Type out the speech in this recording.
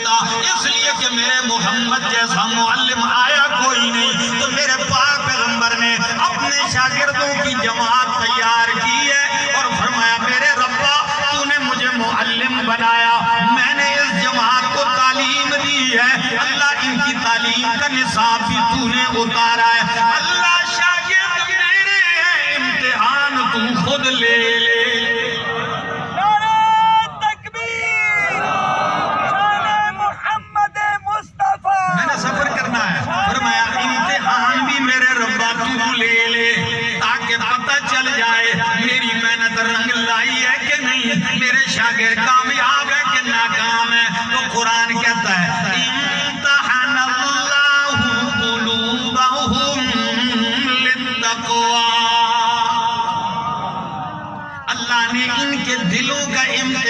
سکتا، اس لیے کہ میرے محمد جیسا معلم آیا کوئی نہیں۔ تو میرے پاک پیغمبر نے اپنے شاگردوں کی جماعت تیار کی ہے اور فرمایا میرے ربا تو نے مجھے معلم بنایا، میں نے اس جماعت کو تعلیم دی ہے، اللہ ان کی تعلیم کا نصاب بھی تو نے اتارا ہے، اللہ شاگرد میرے ہیں، امتحان تو خود لے لے۔ شاگرد کامیاب ہے کہ ناکام ہے؟ تو قرآن کہتا ہے امتحن اللہ قلوبہم للتقوی، اللہ نے ان کے دلوں کا امتحان